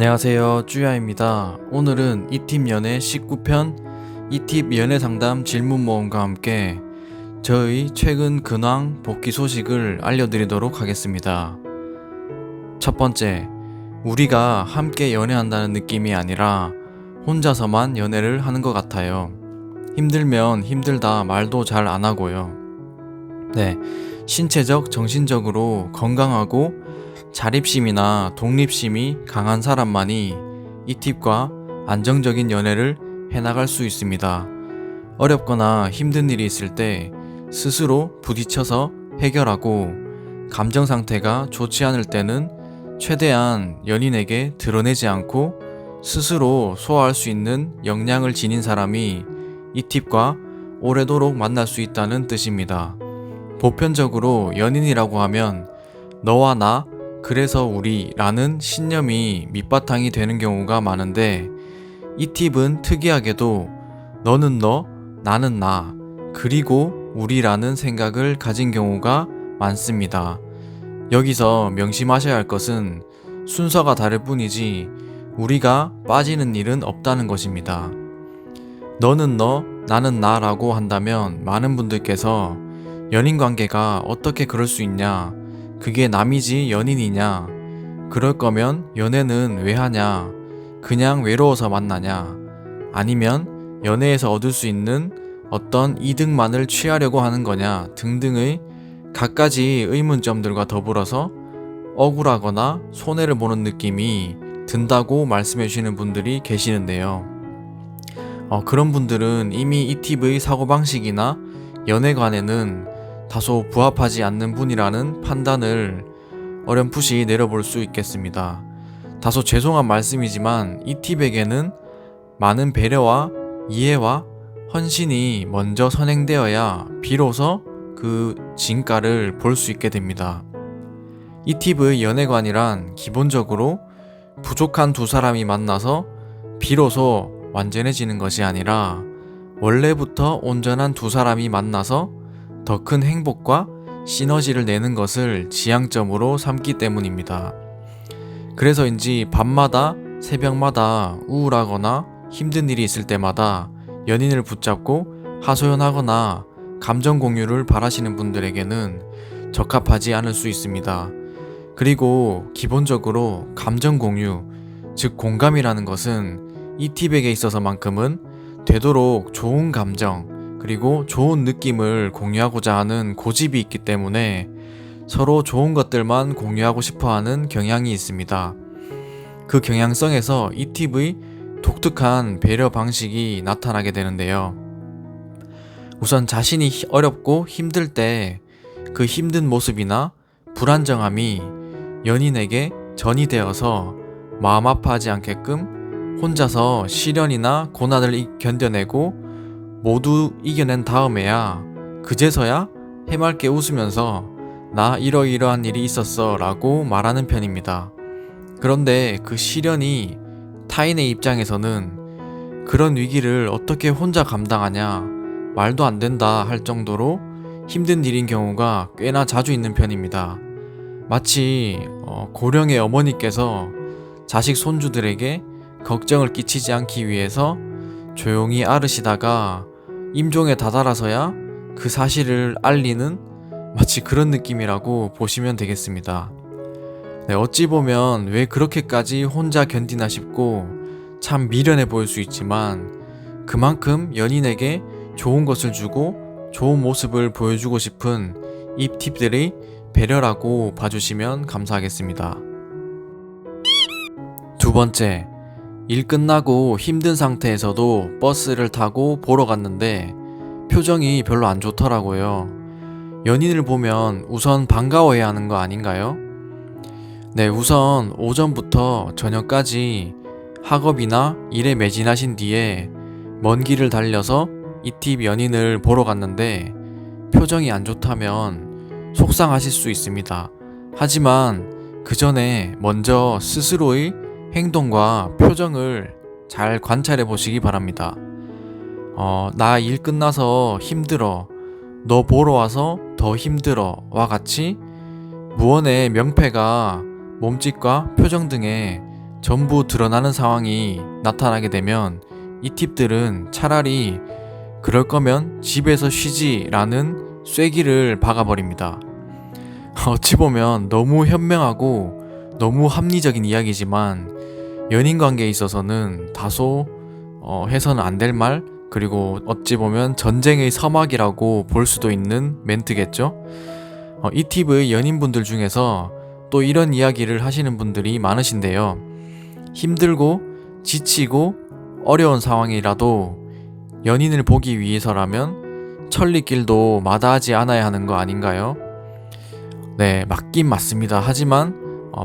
안녕하세요, 쭈야입니다. 오늘은 이팁 연애 19편 이팁 연애 상담 질문 모음과 함께 저의 최근 근황 복귀 소식을 알려드리도록 하겠습니다. 첫 번째, 우리가 함께 연애한다는 느낌이 아니라 혼자서만 연애를 하는 것 같아요. 힘들면 힘들다 말도 잘 안 하고요. 네, 신체적, 정신적으로 건강하고 자립심이나 독립심이 강한 사람만이 이 팁과 안정적인 연애를 해나갈 수 있습니다. 어렵거나 힘든 일이 있을 때 스스로 부딪혀서 해결하고, 감정 상태가 좋지 않을 때는 최대한 연인에게 드러내지 않고 스스로 소화할 수 있는 역량을 지닌 사람이 이 팁과 오래도록 만날 수 있다는 뜻입니다. 보편적으로 연인이라고 하면 너와 나, 그래서 우리라는 신념이 밑바탕이 되는 경우가 많은데, 이 팁은 특이하게도 너는 너, 나는 나, 그리고 우리라는 생각을 가진 경우가 많습니다. 여기서 명심하셔야 할 것은 순서가 다를 뿐이지 우리가 빠지는 일은 없다는 것입니다. 너는 너, 나는 나라고 한다면 많은 분들께서 연인 관계가 어떻게 그럴 수 있냐, 그게 남이지 연인이냐, 그럴 거면 연애는 왜 하냐, 그냥 외로워서 만나냐, 아니면 연애에서 얻을 수 있는 어떤 이득만을 취하려고 하는 거냐 등등의 갖가지 의문점들과 더불어서 억울하거나 손해를 보는 느낌이 든다고 말씀해 주시는 분들이 계시는데요. 그런 분들은 이미 이 팁의 사고방식이나 연애관에는 다소 부합하지 않는 분이라는 판단을 어렴풋이 내려볼 수 있겠습니다. 다소 죄송한 말씀이지만 이 팁에게는 많은 배려와 이해와 헌신이 먼저 선행되어야 비로소 그 진가를 볼 수 있게 됩니다. 이 팁의 연애관이란 기본적으로 부족한 두 사람이 만나서 비로소 완전해지는 것이 아니라 원래부터 온전한 두 사람이 만나서 더 큰 행복과 시너지를 내는 것을 지향점으로 삼기 때문입니다. 그래서인지 밤마다 새벽마다 우울하거나 힘든 일이 있을 때마다 연인을 붙잡고 하소연하거나 감정 공유를 바라시는 분들에게는 적합하지 않을 수 있습니다. 그리고 기본적으로 감정 공유, 즉 공감이라는 것은 이 팁에게 있어서만큼은 되도록 좋은 감정, 그리고 좋은 느낌을 공유하고자 하는 고집이 있기 때문에 서로 좋은 것들만 공유하고 싶어하는 경향이 있습니다. 그 경향성에서 이 팁의 독특한 배려 방식이 나타나게 되는데요. 우선 자신이 어렵고 힘들 때 그 힘든 모습이나 불안정함이 연인에게 전이 되어서 마음 아파하지 않게끔 혼자서 시련이나 고난을 견뎌내고 모두 이겨낸 다음에야 그제서야 해맑게 웃으면서 나 이러이러한 일이 있었어 라고 말하는 편입니다. 그런데 그 시련이 타인의 입장에서는 그런 위기를 어떻게 혼자 감당하냐, 말도 안 된다 할 정도로 힘든 일인 경우가 꽤나 자주 있는 편입니다. 마치 고령의 어머니께서 자식 손주들에게 걱정을 끼치지 않기 위해서 조용히 앓으시다가 임종에 다다라서야 그 사실을 알리는 마치 그런 느낌이라고 보시면 되겠습니다. 네, 어찌 보면 왜 그렇게까지 혼자 견디나 싶고 참 미련해 보일 수 있지만, 그만큼 연인에게 좋은 것을 주고 좋은 모습을 보여주고 싶은 이 팁들이 배려라고 봐주시면 감사하겠습니다. 두 번째, 일 끝나고 힘든 상태에서도 버스를 타고 보러 갔는데 표정이 별로 안 좋더라고요. 연인을 보면 우선 반가워해야 하는 거 아닌가요? 네, 우선 오전부터 저녁까지 학업이나 일에 매진하신 뒤에 먼 길을 달려서 이 팁 연인을 보러 갔는데 표정이 안 좋다면 속상하실 수 있습니다. 하지만 그 전에 먼저 스스로의 행동과 표정을 잘 관찰해 보시기 바랍니다. 나 일 끝나서 힘들어, 너 보러 와서 더 힘들어 와 같이 무언의 명패가 몸짓과 표정 등에 전부 드러나는 상황이 나타나게 되면 이 팁들은 차라리 그럴 거면 집에서 쉬지 라는 쐐기를 박아버립니다. 어찌 보면 너무 현명하고 너무 합리적인 이야기지만 연인 관계에 있어서는 다소 해서는 안 될 말, 그리고 어찌 보면 전쟁의 서막이라고 볼 수도 있는 멘트겠죠. 이 팁의 연인분들 중에서 또 이런 이야기를 하시는 분들이 많으신데요. 힘들고 지치고 어려운 상황이라도 연인을 보기 위해서라면 천리길도 마다하지 않아야 하는 거 아닌가요? 네, 맞긴 맞습니다. 하지만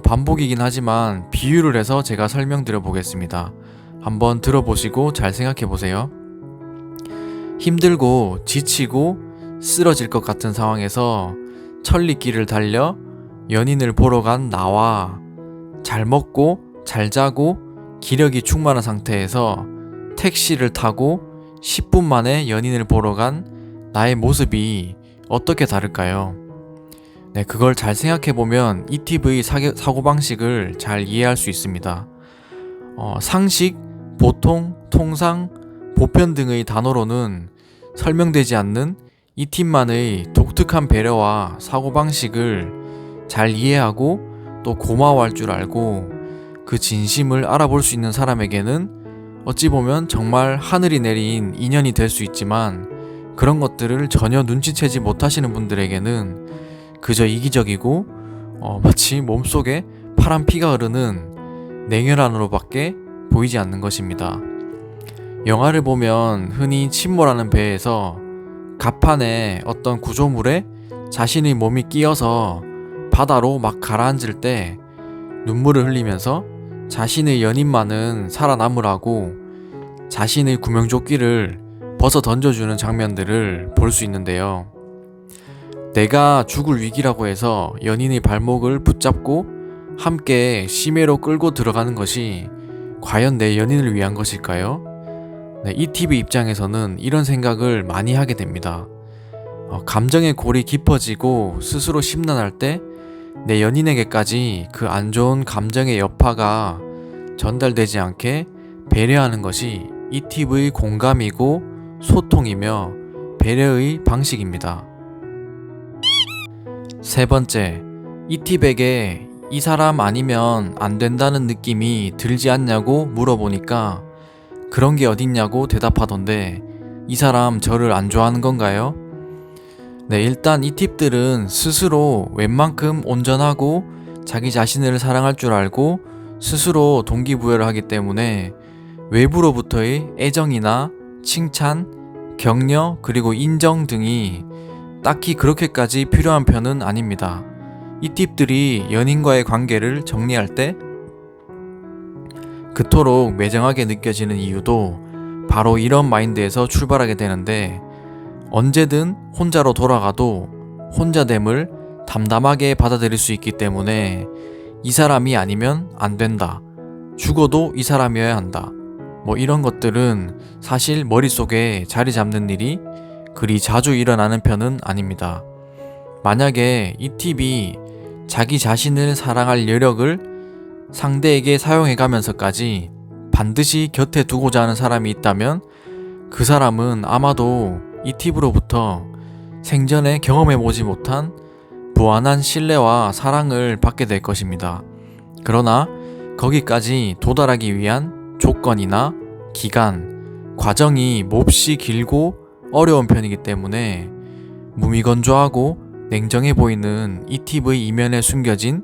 반복이긴 하지만 비유를 해서 제가 설명드려 보겠습니다. 한번 들어보시고 잘 생각해 보세요. 힘들고 지치고 쓰러질 것 같은 상황에서 천리길을 달려 연인을 보러 간 나와 잘 먹고 잘 자고 기력이 충만한 상태에서 택시를 타고 10분 만에 연인을 보러 간 나의 모습이 어떻게 다를까요? 네, 그걸 잘 생각해보면 이 팁의 사고방식을 잘 이해할 수 있습니다. 상식, 보통, 통상, 보편 등의 단어로는 설명되지 않는 이 팁만의 독특한 배려와 사고방식을 잘 이해하고 또 고마워할 줄 알고 그 진심을 알아볼 수 있는 사람에게는 어찌 보면 정말 하늘이 내린 인연이 될 수 있지만, 그런 것들을 전혀 눈치채지 못하시는 분들에게는 그저 이기적이고 마치 몸속에 파란 피가 흐르는 냉혈한으로밖에 보이지 않는 것입니다. 영화를 보면 흔히 침몰하는 배에서 갑판에 어떤 구조물에 자신의 몸이 끼어서 바다로 막 가라앉을 때 눈물을 흘리면서 자신의 연인만은 살아남으라고 자신의 구명조끼를 벗어 던져주는 장면들을 볼 수 있는데요. 내가 죽을 위기라고 해서 연인의 발목을 붙잡고 함께 심해로 끌고 들어가는 것이 과연 내 연인을 위한 것일까요? 네, 이 팁의 입장에서는 이런 생각을 많이 하게 됩니다. 감정의 골이 깊어지고 스스로 심란할 때 내 연인에게까지 그 안 좋은 감정의 여파가 전달되지 않게 배려하는 것이 이 팁의 공감이고 소통이며 배려의 방식입니다. 세 번째, 이 팁에게 이 사람 아니면 안 된다는 느낌이 들지 않냐고 물어보니까 그런 게 어딨냐고 대답하던데, 이 사람 저를 안 좋아하는 건가요? 네, 일단 이 팁들은 스스로 웬만큼 온전하고 자기 자신을 사랑할 줄 알고 스스로 동기부여를 하기 때문에 외부로부터의 애정이나 칭찬, 격려, 그리고 인정 등이 딱히 그렇게까지 필요한 편은 아닙니다. 이 팁들이 연인과의 관계를 정리할 때 그토록 매정하게 느껴지는 이유도 바로 이런 마인드에서 출발하게 되는데, 언제든 혼자로 돌아가도 혼자됨을 담담하게 받아들일 수 있기 때문에 이 사람이 아니면 안 된다, 죽어도 이 사람이어야 한다, 이런 것들은 사실 머릿속에 자리 잡는 일이 그리 자주 일어나는 편은 아닙니다. 만약에 이 팁이 자기 자신을 사랑할 여력을 상대에게 사용해가면서까지 반드시 곁에 두고자 하는 사람이 있다면 그 사람은 아마도 이 팁으로부터 생전에 경험해보지 못한 무한한 신뢰와 사랑을 받게 될 것입니다. 그러나 거기까지 도달하기 위한 조건이나 기간, 과정이 몹시 길고 어려운 편이기 때문에 무미건조하고 냉정해 보이는 이 팁의 이면에 숨겨진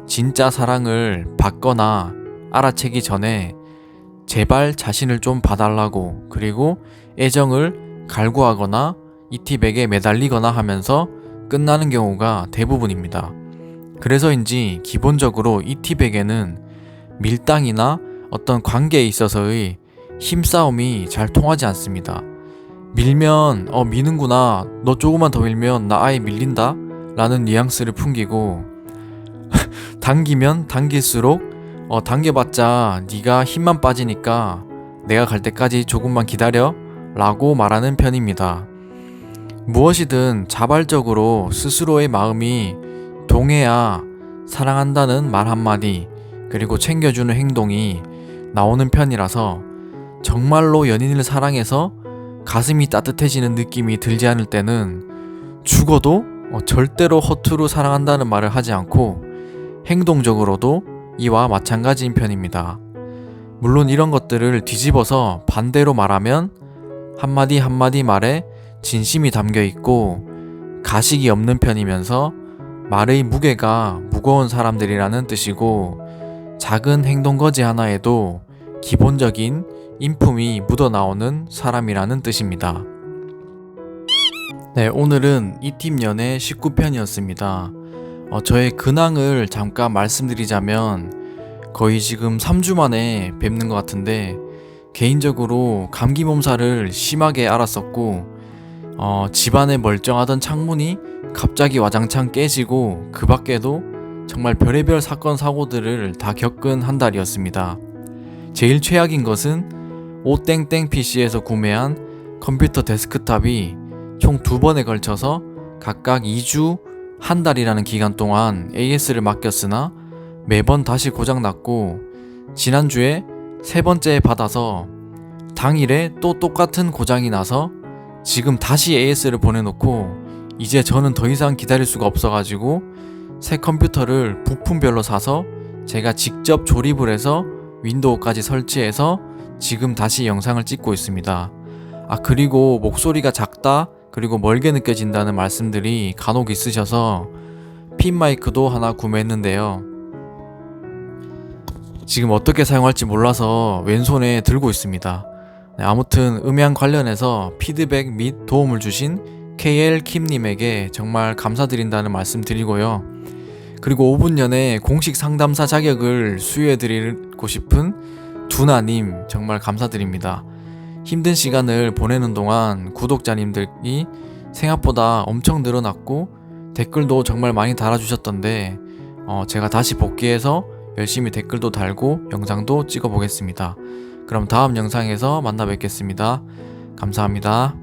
진짜 사랑을 받거나 알아채기 전에 제발 자신을 좀 봐달라고, 그리고 애정을 갈구하거나 이 팁에게 매달리거나 하면서 끝나는 경우가 대부분입니다. 그래서인지 기본적으로 이 팁에게는 밀당이나 어떤 관계에 있어서의 힘싸움이 잘 통하지 않습니다. 밀면 미는구나, 너 조금만 더 밀면 나 아예 밀린다 라는 뉘앙스를 풍기고, 당기면 당길수록 당겨봤자 네가 힘만 빠지니까 내가 갈 때까지 조금만 기다려 라고 말하는 편입니다. 무엇이든 자발적으로 스스로의 마음이 동해야 사랑한다는 말 한마디, 그리고 챙겨주는 행동이 나오는 편이라서 정말로 연인을 사랑해서 가슴이 따뜻해지는 느낌이 들지 않을 때는 죽어도 절대로 허투루 사랑한다는 말을 하지 않고 행동적으로도 이와 마찬가지인 편입니다. 물론 이런 것들을 뒤집어서 반대로 말하면 한마디 한마디 말에 진심이 담겨 있고 가식이 없는 편이면서 말의 무게가 무거운 사람들이라는 뜻이고 작은 행동거지 하나에도 기본적인 인품이 묻어나오는 사람이라는 뜻입니다. 네, 오늘은 이팀 연애 19편이었습니다. 저의 근황을 잠깐 말씀드리자면 거의 지금 3주 만에 뵙는 것 같은데 개인적으로 감기 몸살을 심하게 앓았었고 집안에 멀쩡하던 창문이 갑자기 와장창 깨지고 그 밖에도 정말 별의별 사건 사고들을 다 겪은 한 달이었습니다. 제일 최악인 것은 오땡땡 PC에서 구매한 컴퓨터 데스크탑이 총 2번에 걸쳐서 각각 2주, 한 달이라는 기간 동안 AS를 맡겼으나 매번 다시 고장났고 지난주에 3번째 받아서 당일에 또 똑같은 고장이 나서 지금 다시 AS를 보내놓고 이제 저는 더 이상 기다릴 수가 없어가지고 새 컴퓨터를 부품별로 사서 제가 직접 조립을 해서 윈도우까지 설치해서 지금 다시 영상을 찍고 있습니다. 그리고 목소리가 작다 그리고 멀게 느껴진다는 말씀들이 간혹 있으셔서 핀 마이크도 하나 구매했는데요. 지금 어떻게 사용할지 몰라서 왼손에 들고 있습니다. 아무튼 음향 관련해서 피드백 및 도움을 주신 KL킴님에게 정말 감사드린다는 말씀 드리고요. 그리고 5분 연애 공식 상담사 자격을 수여해드리고 싶은 두나님 정말 감사드립니다. 힘든 시간을 보내는 동안 구독자님들이 생각보다 엄청 늘어났고 댓글도 정말 많이 달아주셨던데 제가 다시 복귀해서 열심히 댓글도 달고 영상도 찍어 보겠습니다. 그럼 다음 영상에서 만나 뵙겠습니다. 감사합니다.